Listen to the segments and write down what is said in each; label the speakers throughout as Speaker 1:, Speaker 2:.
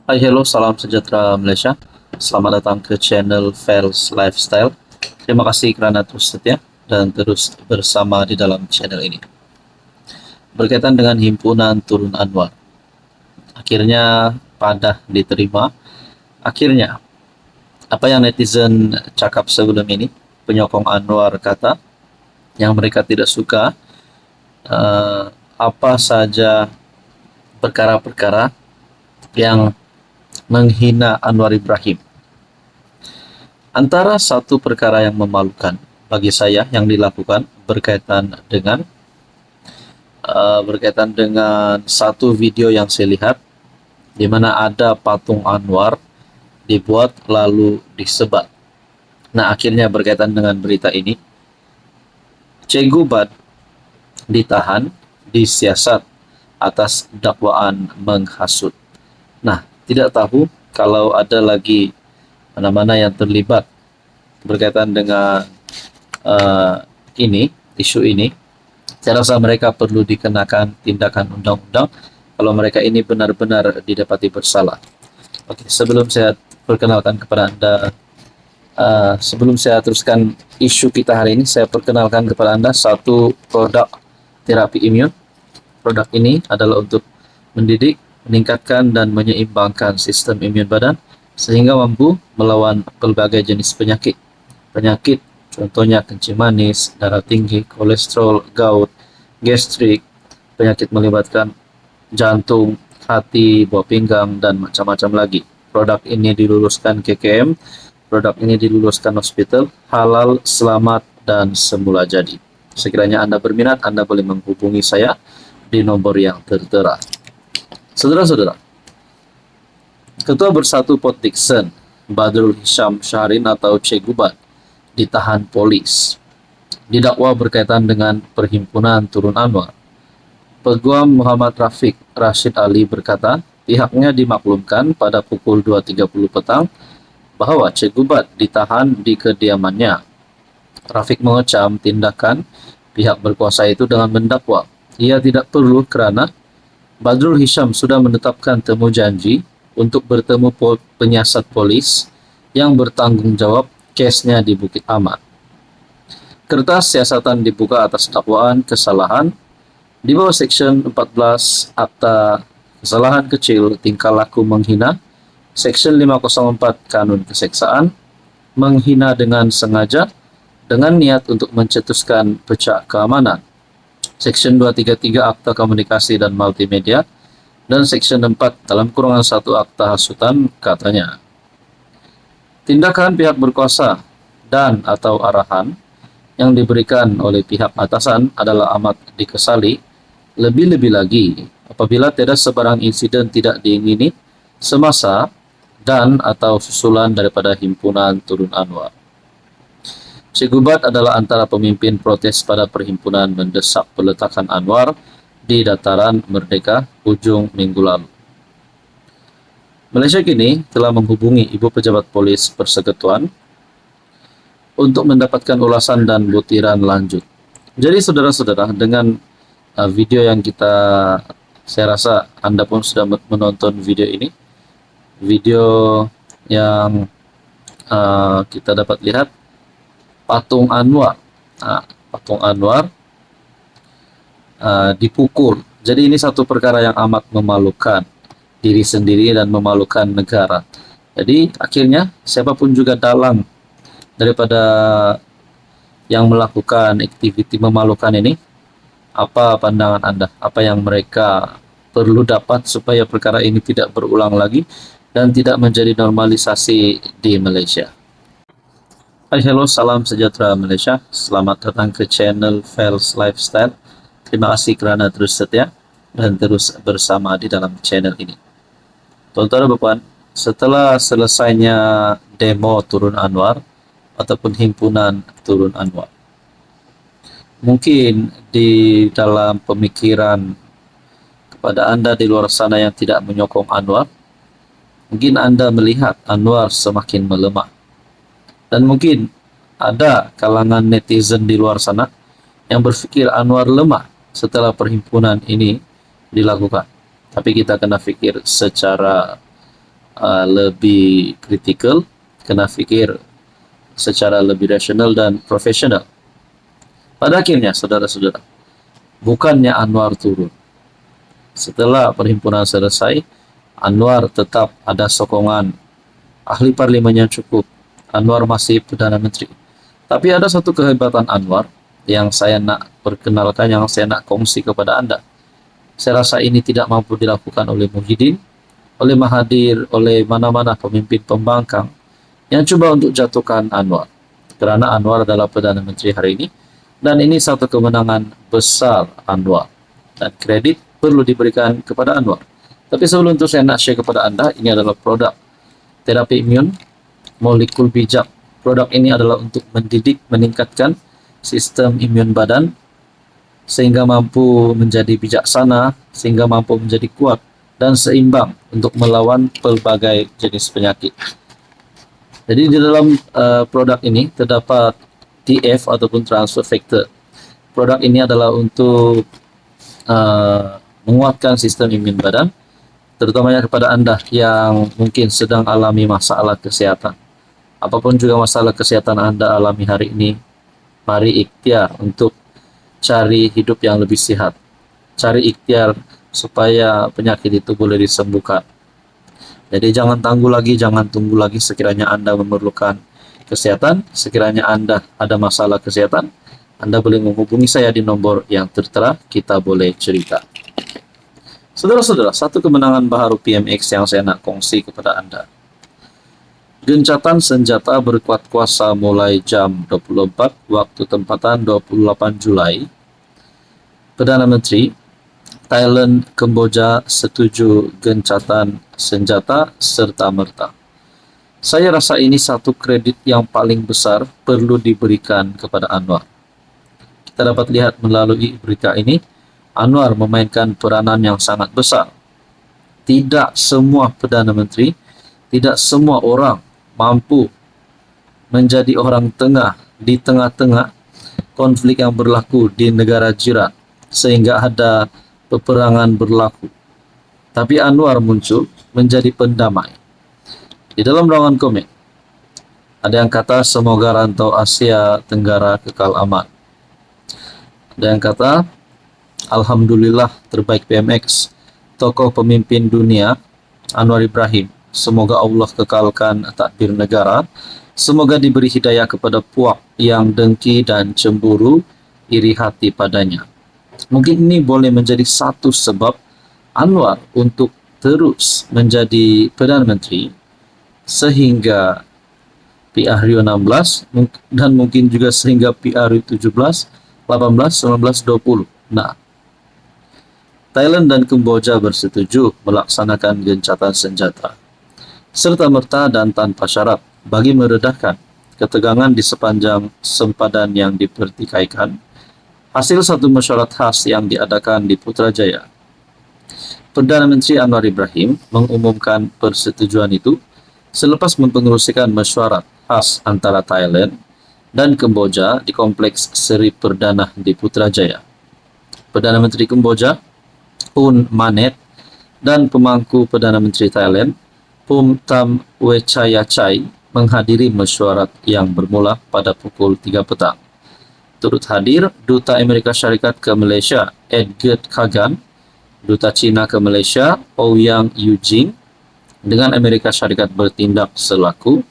Speaker 1: Hai, hello, salam sejahtera Malaysia. Selamat datang ke channel Fels Lifestyle. Terima kasih kerana terus setia dan terus bersama di dalam channel ini. Berkaitan dengan himpunan Turun Anwar, akhirnya padah diterima. Akhirnya, apa yang netizen cakap sebelum ini, penyokong Anwar kata yang mereka tidak suka apa saja perkara-perkara yang menghina Anwar Ibrahim. Antara satu perkara yang memalukan bagi saya yang dilakukan berkaitan dengan satu video yang saya lihat di mana ada patung Anwar dibuat lalu disebat. Nah, akhirnya berkaitan dengan berita ini, Cikgu Bad ditahan, disiasat atas dakwaan menghasut. Nah, tidak tahu kalau ada lagi mana-mana yang terlibat berkaitan dengan isu ini. Saya rasa mereka perlu dikenakan tindakan undang-undang kalau mereka ini benar-benar didapati bersalah. Oke, sebelum saya perkenalkan kepada Anda, sebelum saya teruskan isu kita hari ini, saya perkenalkan kepada Anda satu produk terapi imun. Produk ini adalah untuk mendidik, meningkatkan dan menyeimbangkan sistem imun badan sehingga mampu melawan berbagai jenis penyakit. Penyakit contohnya kencing manis, darah tinggi, kolesterol, gout, gastrik, penyakit melibatkan jantung, hati, buah pinggang, dan macam-macam lagi. Produk ini diluluskan KKM, produk ini diluluskan hospital, halal, selamat, dan semula jadi. Sekiranya Anda berminat, Anda boleh menghubungi saya di nomor yang tertera. Saudara-saudara, Ketua Bersatu Port Dickson, Badrul Hisham Syahrin atau Cikgu Bad, ditahan polis. Didakwa berkaitan dengan perhimpunan Turun Anwar. Peguam Muhammad Rafiq Rashid Ali berkata, pihaknya dimaklumkan pada pukul 2.30 petang bahwa Cikgu Bad ditahan di kediamannya. Rafiq mengecam tindakan pihak berkuasa itu dengan mendakwa ia tidak perlu kerana Badrul Hisham sudah menetapkan temu janji untuk bertemu penyiasat polis yang bertanggung jawab kesnya di Bukit Aman. Kertas siasatan dibuka atas dakwaan kesalahan di bawah Seksyen 14 Akta Kesalahan Kecil Tingkah Laku Menghina, Seksyen 504 Kanun Keseksaan, menghina dengan sengaja dengan niat untuk mencetuskan pecah keamanan, Seksyen 233 Akta Komunikasi dan Multimedia, dan Seksyen 4 dalam kurungan 1 Akta Hasutan katanya. Tindakan pihak berkuasa dan atau arahan yang diberikan oleh pihak atasan adalah amat dikesali, lebih-lebih lagi apabila tiada sebarang insiden tidak diingini semasa dan atau susulan daripada himpunan Turun Anwar. Cikgu Bad adalah antara pemimpin protes pada perhimpunan mendesak peletakan Anwar di dataran Merdeka hujung minggu lalu. Malaysia kini telah menghubungi Ibu Pejabat Polis Persekutuan untuk mendapatkan ulasan dan butiran lanjut. Jadi saudara-saudara, dengan video yang saya rasa Anda pun sudah menonton video ini, video yang kita dapat lihat patung Anwar, dipukul. Jadi ini satu perkara yang amat memalukan diri sendiri dan memalukan negara. Jadi akhirnya siapapun juga dalang daripada yang melakukan aktiviti memalukan ini, apa pandangan Anda? Apa yang mereka perlu dapat supaya perkara ini tidak berulang lagi dan tidak menjadi normalisasi di Malaysia? Hai, hello, salam sejahtera Malaysia. Selamat datang ke channel Fels Lifestyle. Terima kasih kerana terus setia dan terus bersama di dalam channel ini. Tuan-tuan dan puan, setelah selesainya demo Turun Anwar ataupun himpunan Turun Anwar, mungkin di dalam pemikiran kepada Anda di luar sana yang tidak menyokong Anwar, mungkin Anda melihat Anwar semakin melemah. Dan mungkin ada kalangan netizen di luar sana yang berfikir Anwar lemah setelah perhimpunan ini dilakukan. Tapi kita kena fikir secara lebih kritikal, kena fikir secara lebih rasional dan profesional. Pada akhirnya, saudara-saudara, bukannya Anwar turun. Setelah perhimpunan selesai, Anwar tetap ada sokongan ahli parlimen yang cukup. Anwar masih Perdana Menteri. Tapi ada satu kehebatan Anwar yang saya nak perkenalkan, yang saya nak kongsi kepada Anda. Saya rasa ini tidak mampu dilakukan oleh Muhyiddin, oleh Mahathir, oleh mana-mana pemimpin pembangkang yang coba untuk jatuhkan Anwar. Kerana Anwar adalah Perdana Menteri hari ini, dan ini satu kemenangan besar Anwar. Dan kredit perlu diberikan kepada Anwar. Tapi sebelum itu saya nak share kepada Anda, ini adalah produk terapi imun molekul bijak. Produk ini adalah untuk mendidik, meningkatkan sistem imun badan sehingga mampu menjadi bijaksana, sehingga mampu menjadi kuat dan seimbang untuk melawan pelbagai jenis penyakit. Jadi di dalam produk ini terdapat TF ataupun transfer factor. Produk ini adalah untuk menguatkan sistem imun badan, terutamanya kepada Anda yang mungkin sedang alami masalah kesehatan. Apapun juga masalah kesehatan Anda alami hari ini, mari ikhtiar untuk cari hidup yang lebih sehat. Cari ikhtiar supaya penyakit itu boleh disembuhkan. Jadi jangan tunggu lagi sekiranya Anda memerlukan kesehatan, sekiranya Anda ada masalah kesehatan, Anda boleh menghubungi saya di nomor yang tertera, kita boleh cerita. Saudara-saudara, satu kemenangan baharu PMX yang saya nak kongsi kepada Anda. Gencatan senjata berkuat kuasa mulai jam 24 waktu tempatan 28 Julai. Perdana Menteri Thailand, Kemboja setuju gencatan senjata serta-merta. Saya rasa ini satu kredit yang paling besar perlu diberikan kepada Anwar. Kita dapat lihat melalui berita ini, Anwar memainkan peranan yang sangat besar. Tidak semua Perdana Menteri, tidak semua orang mampu menjadi orang tengah di tengah-tengah konflik yang berlaku di negara jiran sehingga ada peperangan berlaku. Tapi Anwar muncul menjadi pendamai. Di dalam ruangan komen, ada yang kata semoga rantau Asia Tenggara kekal aman. Ada yang kata Alhamdulillah terbaik PMX, tokoh pemimpin dunia Anwar Ibrahim. Semoga Allah kekalkan takdir negara. Semoga diberi hidayah kepada puak yang dengki dan cemburu, iri hati padanya. Mungkin ini boleh menjadi satu sebab Anwar untuk terus menjadi Perdana Menteri sehingga PRU 16 dan mungkin juga sehingga PRU 17, 18, 19, 20. Nah, Thailand dan Kemboja bersetuju melaksanakan gencatan senjata serta-merta dan tanpa syarat bagi meredahkan ketegangan di sepanjang sempadan yang dipertikaikan, hasil satu mesyuarat khas yang diadakan di Putrajaya. Perdana Menteri Anwar Ibrahim mengumumkan persetujuan itu selepas mempengerusikan mesyuarat khas antara Thailand dan Kemboja di Kompleks Seri Perdana di Putrajaya. Perdana Menteri Kemboja, Hun Manet, dan pemangku Perdana Menteri Thailand, Phum Tham Wechayachai, menghadiri mesyuarat yang bermula pada pukul 3 petang. Turut hadir Duta Amerika Syarikat ke Malaysia, Edgard Kagan, Duta China ke Malaysia, Ouyang Yujing, dengan Amerika Syarikat bertindak selaku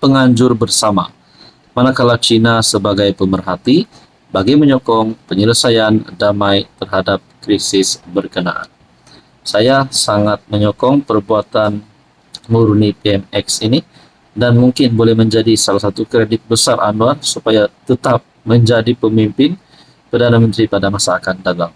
Speaker 1: penganjur bersama, manakala China sebagai pemerhati bagi menyokong penyelesaian damai terhadap krisis berkenaan. Saya sangat menyokong perbuatan murni PMX ini dan mungkin boleh menjadi salah satu kredit besar Anwar supaya tetap menjadi pemimpin Perdana Menteri pada masa akan datang.